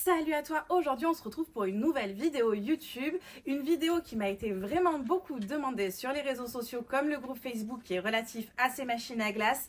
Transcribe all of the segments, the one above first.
Salut à toi, aujourd'hui on se retrouve pour une nouvelle vidéo YouTube, une vidéo qui m'a été vraiment beaucoup demandée sur les réseaux sociaux comme le groupe Facebook qui est relatif à ces machines à glace.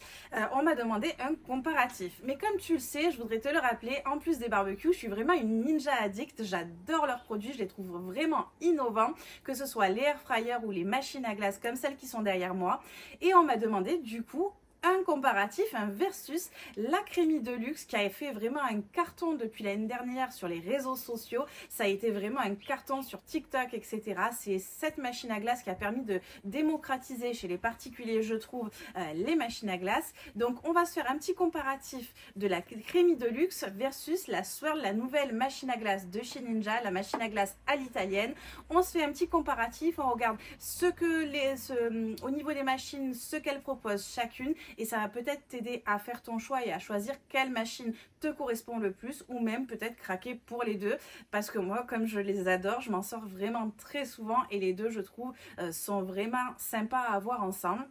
On m'a demandé un comparatif, mais comme tu le sais, je voudrais te le rappeler, en plus des barbecues, je suis vraiment une ninja addict, j'adore leurs produits, je les trouve vraiment innovants, que ce soit les air fryers ou les machines à glace comme celles qui sont derrière moi, et on m'a demandé du coup un comparatif, un versus la Crémi Deluxe qui a fait vraiment un carton depuis l'année dernière sur les réseaux sociaux. Ça a été vraiment un carton sur TikTok, etc. C'est cette machine à glace qui a permis de démocratiser chez les particuliers, je trouve, les machines à glace. Donc on va se faire un petit comparatif de la Crémi Deluxe versus la Swirl, la nouvelle machine à glace de chez Ninja, la machine à glace à l'italienne. On se fait un petit comparatif, on regarde au niveau des machines, ce qu'elles proposent chacune. Et ça va peut-être t'aider à faire ton choix et à choisir quelle machine te correspond le plus, ou même peut-être craquer pour les deux, parce que moi, comme je les adore, je m'en sors vraiment très souvent et les deux, je trouve, sont vraiment sympas à avoir ensemble.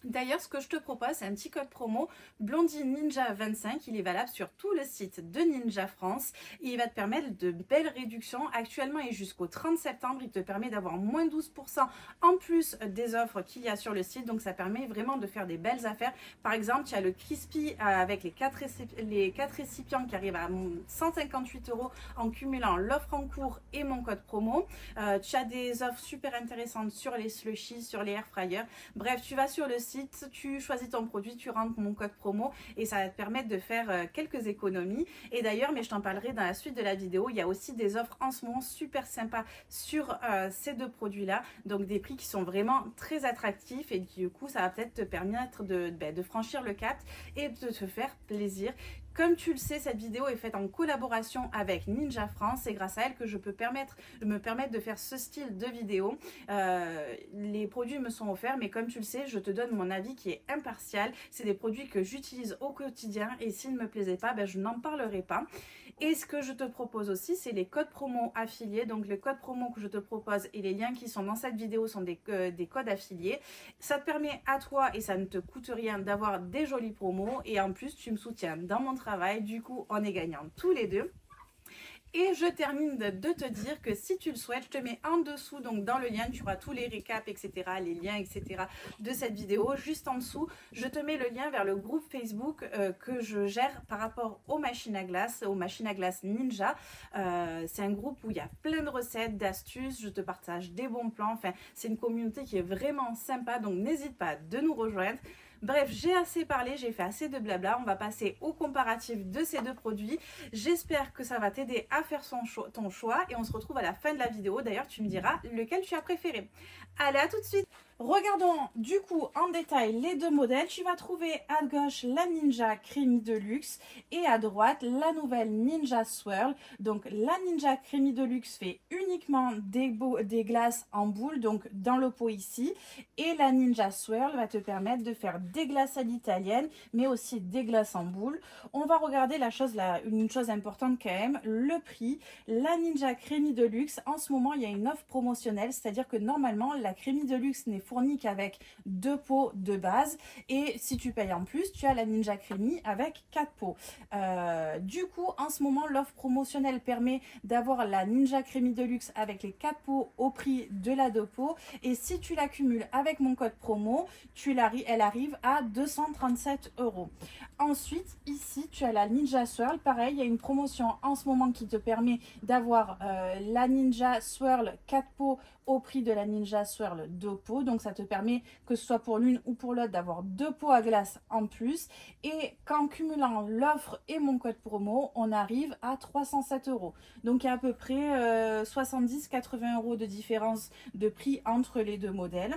D'ailleurs, ce que je te propose, c'est un petit code promo Blondie Ninja 25. Il est valable sur tout le site de Ninja France. Et il va te permettre de belles réductions. Actuellement et jusqu'au 30 septembre, il te permet d'avoir moins 12% en plus des offres qu'il y a sur le site. Donc, ça permet vraiment de faire des belles affaires. Par exemple, tu as le Crispy avec les 4 récipients qui arrivent à 158 € en cumulant l'offre en cours et mon code promo. Tu as des offres super intéressantes sur les slushies, sur les air fryers. Bref, tu vas sur le site, tu choisis ton produit, tu rentres mon code promo et ça va te permettre de faire quelques économies. Et d'ailleurs, mais je t'en parlerai dans la suite de la vidéo, il y a aussi des offres en ce moment super sympas sur ces deux produits là, donc des prix qui sont vraiment très attractifs et du coup ça va peut-être te permettre de franchir le cap et de te faire plaisir. Comme tu le sais, cette vidéo est faite en collaboration avec Ninja France. C'est grâce à elle que je peux me permettre de faire ce style de vidéo. Les produits me sont offerts, mais comme tu le sais, je te donne mon avis qui est impartial. C'est des produits que j'utilise au quotidien et s'ils ne me plaisaient pas, je n'en parlerai pas. Et ce que je te propose aussi, c'est les codes promo affiliés. Donc les codes promo que je te propose et les liens qui sont dans cette vidéo sont des codes affiliés. Ça te permet à toi, et ça ne te coûte rien, d'avoir des jolis promos. Et en plus, tu me soutiens dans mon travail. Du coup, on est gagnants tous les deux. Et je termine de te dire que si tu le souhaites, je te mets en dessous, donc dans le lien, tu auras tous les récaps, etc., les liens, etc. de cette vidéo. Juste en dessous, je te mets le lien vers le groupe Facebook que je gère par rapport aux machines à glace Ninja. C'est un groupe où il y a plein de recettes, d'astuces, je te partage des bons plans. Enfin, c'est une communauté qui est vraiment sympa, donc n'hésite pas de nous rejoindre. Bref, j'ai assez parlé, j'ai fait assez de blabla. On va passer au comparatif de ces deux produits. J'espère que ça va t'aider à faire ton choix et on se retrouve à la fin de la vidéo. D'ailleurs, tu me diras lequel tu as préféré. Allez, à tout de suite. Regardons du coup en détail les deux modèles. Tu vas trouver à gauche la Ninja Crémi Deluxe et à droite la nouvelle Ninja Swirl. Donc la Ninja Crémi Deluxe fait uniquement des glaces en boule, donc dans le pot ici. Et la Ninja Swirl va te permettre de faire des glaces à l'italienne, mais aussi des glaces en boule. On va regarder une chose importante quand même, le prix. La Ninja Crémi Deluxe, en ce moment, il y a une offre promotionnelle, c'est-à-dire que normalement, la Crémi Deluxe n'est fournie qu'avec 2 pots de base. Et si tu payes en plus, tu as la Ninja Crémi avec 4 pots. Du coup, en ce moment, l'offre promotionnelle permet d'avoir la Ninja Crémi Deluxe avec les 4 pots au prix de la 2 pots. Et si tu l'accumules avec mon code promo, elle arrive à 237 €. Ensuite, ici, tu as la Ninja Swirl. Pareil, il y a une promotion en ce moment qui te permet d'avoir la Ninja Swirl 4 pots au prix de la Ninja Swirl 2 pots. Donc, ça te permet, que ce soit pour l'une ou pour l'autre, d'avoir 2 pots à glace en plus. Et qu'en cumulant l'offre et mon code promo, on arrive à 307 €. Donc, il y a à peu près 70-80 € de différence de prix entre les deux modèles.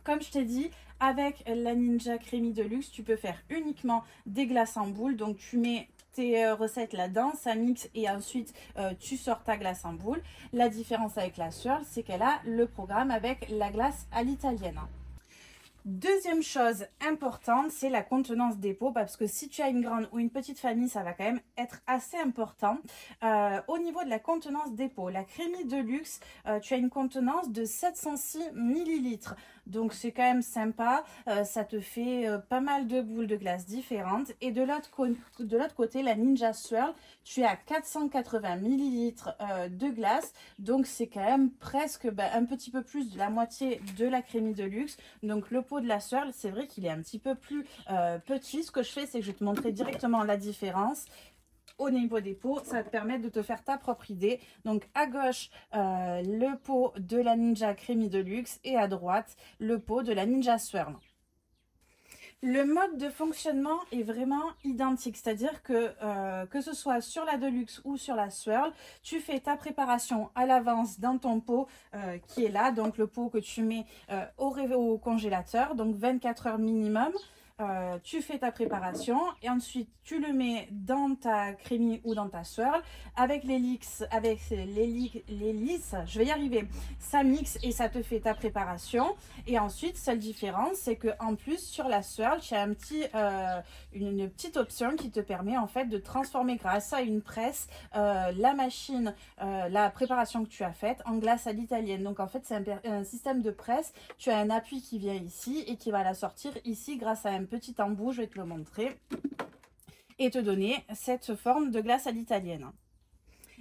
Comme je t'ai dit, avec la Ninja Crémi Deluxe, tu peux faire uniquement des glaces en boule. Donc, tu mets tes recettes là-dedans, ça mixe et ensuite tu sors ta glace en boule. La différence avec la Swirl, c'est qu'elle a le programme avec la glace à l'italienne. Deuxième chose importante, c'est la contenance des pots, parce que si tu as une grande ou une petite famille, ça va quand même être assez important. Au niveau de la contenance des pots, la Crémi Deluxe, tu as une contenance de 706 ml. donc c'est quand même sympa. Ça te fait pas mal de boules de glace différentes. Et de l'autre côté, la Ninja Swirl, tu es à 480 millilitres de glace, donc c'est quand même presque un petit peu plus de la moitié de la Crémy de luxe. Donc le pot de la Swirl, c'est vrai qu'il est un petit peu plus petit. Ce que je fais, c'est que je vais te montrer directement la différence. Au niveau des pots, ça va te permettre de te faire ta propre idée. Donc à gauche, le pot de la Ninja Crémy de luxe et à droite, le pot de la Ninja Swirl. Le mode de fonctionnement est vraiment identique, c'est-à-dire que ce soit sur la Deluxe ou sur la Swirl, tu fais ta préparation à l'avance dans ton pot qui est là, donc le pot que tu mets au congélateur, donc 24 heures minimum. Tu fais ta préparation et ensuite tu le mets dans ta Crémy ou dans ta Swirl avec l'hélice, je vais y arriver, ça mixe et ça te fait ta préparation. Et ensuite, seule différence, c'est que en plus sur la Swirl, tu as une petite option qui te permet en fait de transformer grâce à une presse la machine, la préparation que tu as faite en glace à l'italienne. Donc en fait, c'est un système de presse. Tu as un appui qui vient ici et qui va la sortir ici grâce à un petit embout, je vais te le montrer, et te donner cette forme de glace à l'italienne.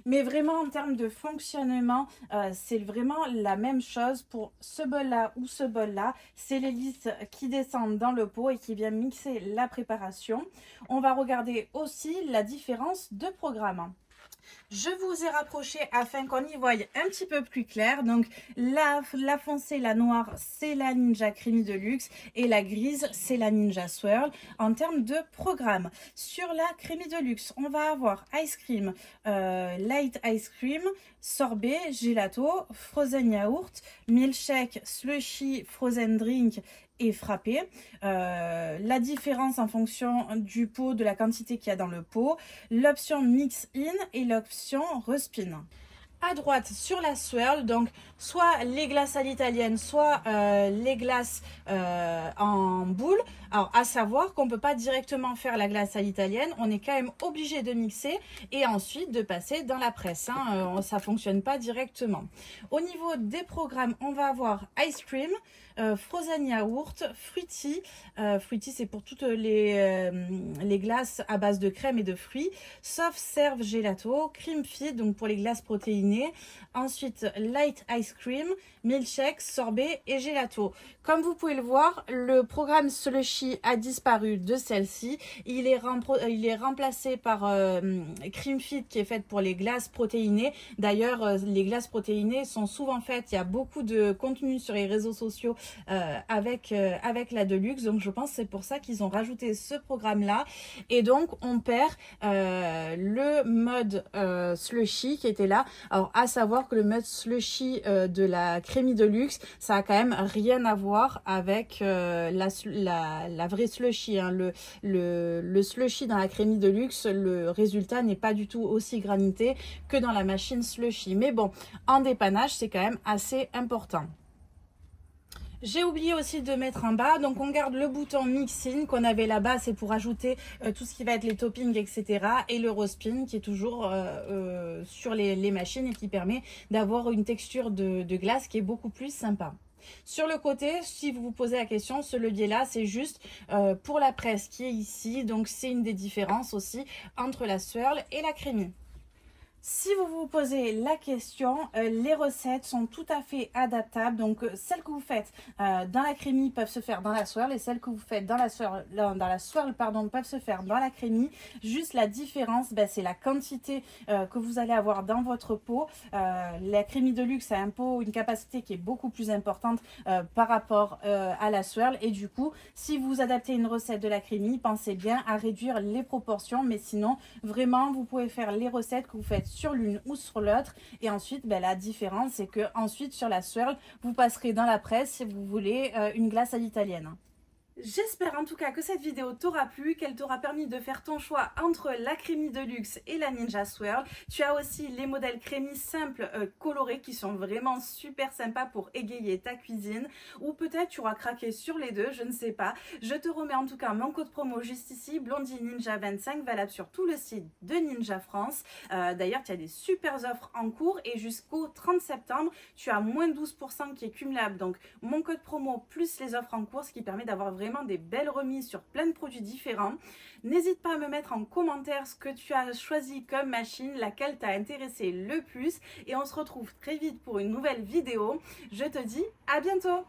Mais vraiment en termes de fonctionnement, c'est vraiment la même chose pour ce bol-là ou ce bol-là. C'est l'hélice qui descend dans le pot et qui vient mixer la préparation. On va regarder aussi la différence de programme. Je vous ai rapproché afin qu'on y voie un petit peu plus clair. Donc la foncée, la noire, c'est la Ninja Crémy de luxe et la grise, c'est la Ninja Swirl. En termes de programme, sur la Crémy de luxe, on va avoir ice cream, light ice cream, sorbet, gelato, frozen yaourt, milkshake, slushy, frozen drink et frappé. La différence en fonction du pot, de la quantité qu'il y a dans le pot, l'option mix in et l'option respin. À droite sur la Swirl, donc soit les glaces à l'italienne, soit les glaces en boule. Alors à savoir qu'on ne peut pas directement faire la glace à l'italienne, on est quand même obligé de mixer et ensuite de passer dans la presse, hein. Ça ne fonctionne pas directement. Au niveau des programmes, on va avoir ice cream, frozen yaourt, fruity. Fruity, c'est pour toutes les glaces à base de crème et de fruits. Soft serve gelato, cream feed, donc pour les glaces protéinées. Ensuite, light ice cream, milkshake, sorbet et gelato. Comme vous pouvez le voir, le programme slushy a disparu de celle-ci. Il est remplacé par cream feed qui est faite pour les glaces protéinées. D'ailleurs, les glaces protéinées sont souvent faites. Il y a beaucoup de contenu sur les réseaux sociaux avec la Deluxe. Donc, je pense que c'est pour ça qu'ils ont rajouté ce programme-là. Et donc, on perd le mode slushy qui était là. Alors, à savoir que le mode slushy de la Crémy de luxe, ça a quand même rien à voir avec la vraie slushy, hein. Le slushy dans la Crémy de luxe, le résultat n'est pas du tout aussi granité que dans la machine slushy. Mais bon, en dépannage, c'est quand même assez important. J'ai oublié aussi de mettre en bas, donc on garde le bouton mixing qu'on avait là-bas, c'est pour ajouter tout ce qui va être les toppings, etc. Et le respin qui est toujours sur les machines et qui permet d'avoir une texture de glace qui est beaucoup plus sympa. Sur le côté, si vous vous posez la question, ce levier-là, c'est juste pour la presse qui est ici. Donc c'est une des différences aussi entre la Swirl et la Crémy. Si vous vous posez la question, les recettes sont tout à fait adaptables. Donc, celles que vous faites dans la Crémy peuvent se faire dans la Swirl et celles que vous faites dans la Swirl, peuvent se faire dans la Crémy. Juste la différence, c'est la quantité que vous allez avoir dans votre pot. La Crémy de luxe a un pot, une capacité qui est beaucoup plus importante par rapport à la Swirl. Et du coup, si vous adaptez une recette de la Crémy, pensez bien à réduire les proportions. Mais sinon, vraiment, vous pouvez faire les recettes que vous faites sur l'une ou sur l'autre. Et ensuite, la différence, c'est que ensuite sur la Swirl, vous passerez dans la presse si vous voulez une glace à l'italienne. J'espère en tout cas que cette vidéo t'aura plu, qu'elle t'aura permis de faire ton choix entre la Crémi de luxe et la Ninja Swirl. Tu as aussi les modèles Crémi simples colorés qui sont vraiment super sympas pour égayer ta cuisine. Ou peut-être tu auras craqué sur les deux, je ne sais pas. Je te remets en tout cas mon code promo juste ici, Blondie Ninja 25, valable sur tout le site de Ninja France. D'ailleurs, tu as des super offres en cours et jusqu'au 30 septembre, tu as moins 12% qui est cumulable. Donc mon code promo plus les offres en cours, ce qui permet d'avoir vraiment des belles remises sur plein de produits différents. N'hésite pas à me mettre en commentaire ce que tu as choisi comme machine, laquelle t'a intéressé le plus, et on se retrouve très vite pour une nouvelle vidéo. Je te dis à bientôt.